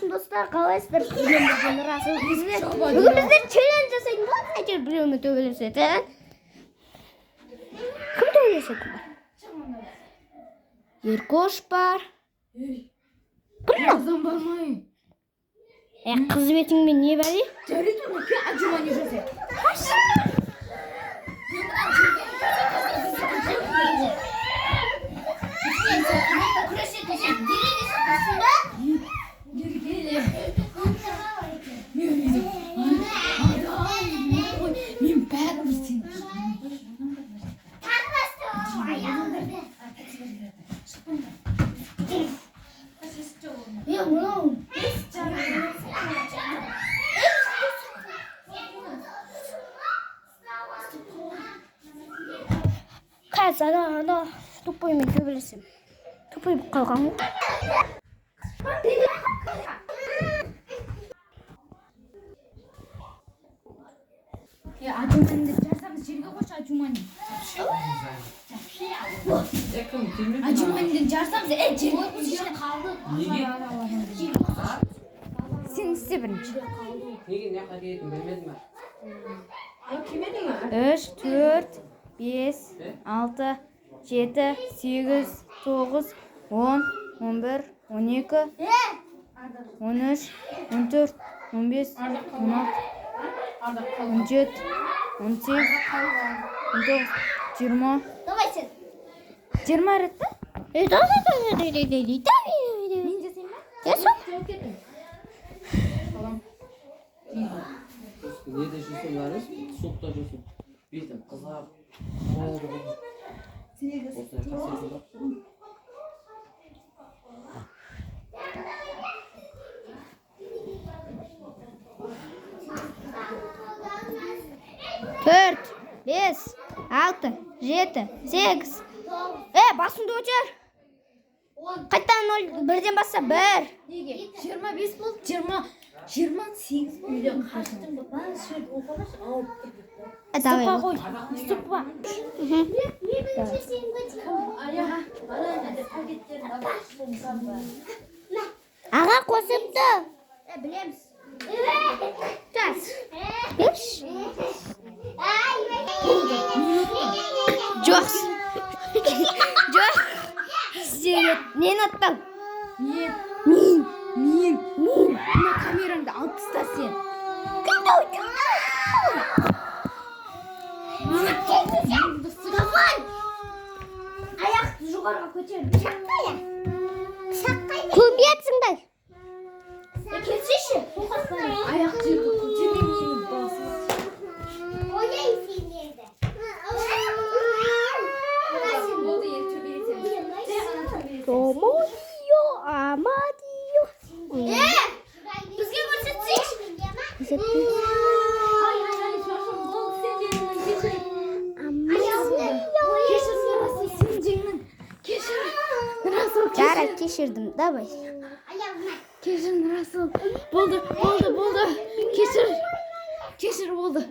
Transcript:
Саламатсызбы достар, қалайсыздар? Бүгін Расул біздер челлендж жасайтын боламыз. Әйтеуір біреумен төбелесетін. Кім төбелесетін бар? Еркош бар. Қыздан бармайын. Қыз бетіңмен не бәле? Жарайды, оны Аджумани жасайды. 나 돋보이면 төбелесем. 돋보이 қалған ғой. Аджумани жасамыз жерге қойшы, Аджумани. Аджумани жасамыз, жерге қойшы. Сен істе бірінші. Неге не қадетін білмедім ме? 3, 4, 5, 6, 7, 8, 9, 10, 11, 12, 13, 14, 15, 16, 17, 18, 19, 20. Давай сен. 20 рет па? Давай. Мен жасайын ба? Жаса. Неде жүрсің барыз, суықта жүрсің. Бетім қызап, Төрт, бес, алты, жеті, сегіз. Басыңды өтер. Қайттан 0, бірден басса 1. 25 болды, 28 болды. Давай. Стопқа қой. Стопқа. Аға қосыпты. Білеміз. Жас. Берш. Жоқ. Жоқ. Нені аттың? Мен. Мына камераңды алып таста сен. Давай. Аяқты жоғарға көтер. Көбейетсіңдер. Келсеші. Аяқ жерге көтермей менің басым. Ойнайын сендерді. Болды, енді төбелесеміз. Томойо, амадио. Бізге көрсетсейші. Жарайды, кешірдім. Давай. Кешір, Расул. Болды. Кешір, болды.